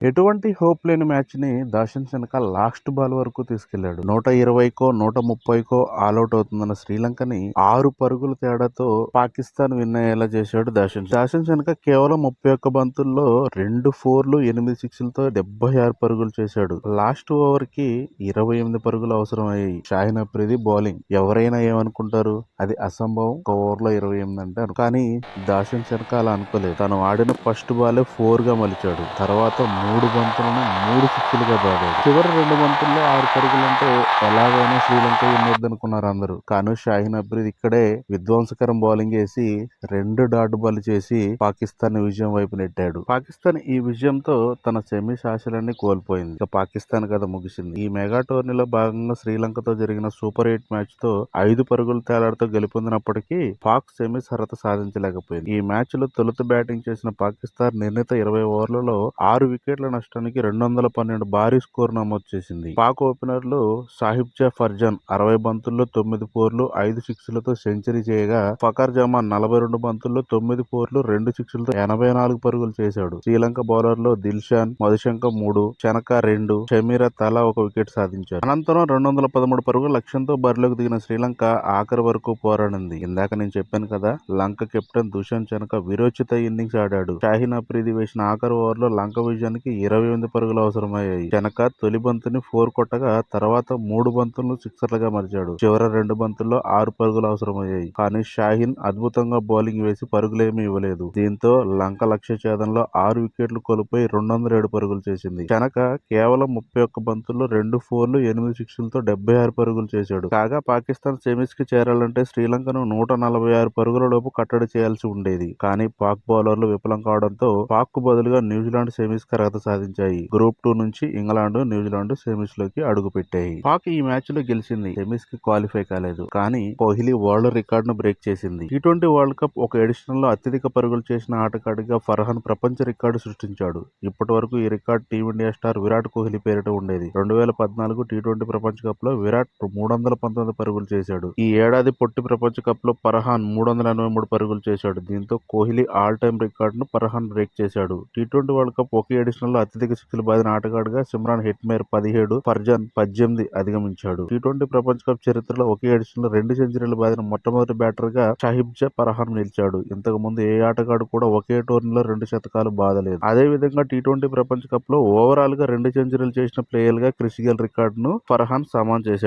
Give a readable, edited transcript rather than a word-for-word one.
ఎటువంటి హోప్ లేని మ్యాచ్‌ని దాషన్ సెనక లాస్ట్ బాల్ వరకు తీసుకెళ్లాడు. 120కో, 130కో ఆలౌట్ అవుతుందన్న శ్రీలంకని 6 పరుగుల తేడాతో పాకిస్తాన్ విన్ అయ్యేలా చేశాడు దాషన్. దాషన్ సెనక కేవలం 31 బంతుల్లో 2 ఫోర్లు, 8 సిక్స్‌లతో 76 పరుగులు చేశాడు. లాస్ట్ ఓవర్‌కి 28 పరుగులు అవసరమయ్యాయి. షాహిన్ అఫ్రిది బౌలింగ్. ఎవరైనా ఏమనుకుంటారు? అది అసంభవం. ఒక ఓవర్‌లో 28 అంటే. కానీ దాషన్ సెనక అలా అనుకోలేదు. తను ఆడిన ఫస్ట్ బాలే 4 గా మలిచాడు. తర్వాత 3 బంతులను 3 సిక్స్‌లుగా బాదాడు. చివరి 2 బంతుల్లో 6 పరుగులంటే ఎలాగైనా శ్రీలంక విన్నొద్దనుకున్నారు అందరూ. కానీ షాహిన్ అఫ్రిది ఇక్కడే విధ్వంసకరం బౌలింగ్ వేసి 2 డాట్ బాల్ చేసి పాకిస్తాన్ విజయం వైపు నెట్టాడు. పాకిస్తాన్ ఈ విజయంతో తన సెమీస్ ఆశలన్నీ కోల్పోయింది. ఇక పాకిస్తాన్ కథ ముగిసింది. ఈ మెగా టోర్నీలో భాగంగా శ్రీలంకతో జరిగిన సూపర్ 8 మ్యాచ్ తో 5 పరుగుల తేడాతో గెలుపొందినప్పటికీ పాక్ సెమీస్ అర్హత సాధించలేకపోయింది. ఈ మ్యాచ్ లో తొలుత బ్యాటింగ్ చేసిన పాకిస్తాన్ నిర్ణీత 20 ఓవర్లలో 6 వికెట్ల నష్టానికి 212 భారీ స్కోర్ నమోదు చేసింది. పాక్ ఓపెనర్లు సాహిబ్జా ఫర్జాన్ 60 బంతుల్లో 9 ఫోర్లు, 5 సిక్స్లతో సెంచరీ చేయగా ఫకర్ జమాన్ 42 బంతుల్లో 9 ఫోర్లు, 2 సిక్స్లతో 84 పరుగులు చేశాడు. శ్రీలంక బౌలర్లు దిల్షాన్, మధుశంక 3, చెనక 2, షమీరా తలా 1 వికెట్ సాధించారు. అనంతరం 213 పరుగుల లక్ష్యంతో బరిలోకి దిగిన శ్రీలంక ఆఖరి వరకు పోరాడింది. ఇందాక నేను చెప్పాను కదా, లంక కెప్టెన్ దుష్యంత్ చెనక విరోచిత ఇన్నింగ్స్ ఆడాడు. షాహిన్ అఫ్రిది వేసిన ఆఖరి ఓవర్లో లంక విజయానికి 28 పరుగులు అవసరమయ్యాయి. చెనక తొలి బంతిని 4 కొట్టగా తర్వాత 3 బంతులను సిక్సర్లుగా మలిచాడు. చివరి 2 బంతుల్లో 6 పరుగులు అవసరమయ్యాయి. కానీ షాహిన్ అద్భుతంగా బౌలింగ్ వేసి పరుగులేమీ ఇవ్వలేదు. దీంతో లంక లక్ష్య ఛేదనలో 6 వికెట్లు కోల్పోయి 207 పరుగులు చేసింది. చెనక కేవలం 31 బంతుల్లో 2 ఫోర్లు, 8 సిక్స్లతో 76 పరుగులు చేశాడు. కాగా పాకిస్తాన్ సెమీస్ కి చేరాలంటే శ్రీలంకను 146 పరుగుల లోపు కట్టడి చేయాల్సి ఉండేది. కానీ పాక్ బౌలర్లు విఫలం కావడంతో పాక్ కు బదులుగా న్యూజిలాండ్ సెమీస్ కి అర్హత సాధించాయి. గ్రూప్ 2 నుంచి ఇంగ్లాండ్, న్యూజిలాండ్ సెమీస్ లోకి అడుగుపెట్టాయి. పాక్ ఈ మ్యాచ్ లో గెలిచింది. సెమీస్ కి క్వాలిఫై కాలేదు. కానీ కోహ్లీ వరల్డ్ రికార్డ్ ను బ్రేక్ చేసింది. టీ20 వరల్డ్ కప్ ఒక ఎడిషన్ లో అత్యధిక పరుగులు చేసిన ఆటగాడిగా ఫర్హాన్ ప్రపంచ రికార్డు సృష్టించాడు. ఇప్పటి వరకు ఈ record team India star Virat Kohli పేరిట ఉండేది. 2014 టీ20 ప్రపంచ కప్ లో విరాట్ 319 పరుగులు చేశాడు. ఈ ఏడాది పొట్టి ప్రపంచ కప్ లో ఫర్హాన్ 383 పరుగులు చేశాడు. దీంతో కోహ్లీ ఆల్ టైమ్ రికార్డును ఫర్హాన్ బ్రేక్ చేశాడు. టీ20 వరల్డ్ కప్ ఒకే ఎడిషన్ లో అత్యధిక సిక్స్లు బాదిన ఆటగాడుగా సిమ్రాన్ హెట్మేర్ 17, ఫర్జాన్ 18 అధిగమించాడు. టీ20 ప్రపంచ కప్ చరిత్రలో ఒకే ఎడిషన్ లో 2 సెంచరీలు బాదిన మొట్టమొదటి బ్యాటర్ గా షాహిబ్జా ఫర్హాన్ నిలిచాడు. ఇంతకు ముందు ఏ ఆటగాడు కూడా ఒకే టోర్నీలో 2 శతకాలు బాదలేదు. అదే విధంగా టీ20 ప్రపంచ కప్ లో ఓవరాల్ గా 2 సెంచరీలు చేసిన ప్లేయర్ గా క్రిస్ గేల్ రికార్డును ఫర్హాన్ సమాన్ చేశాడు.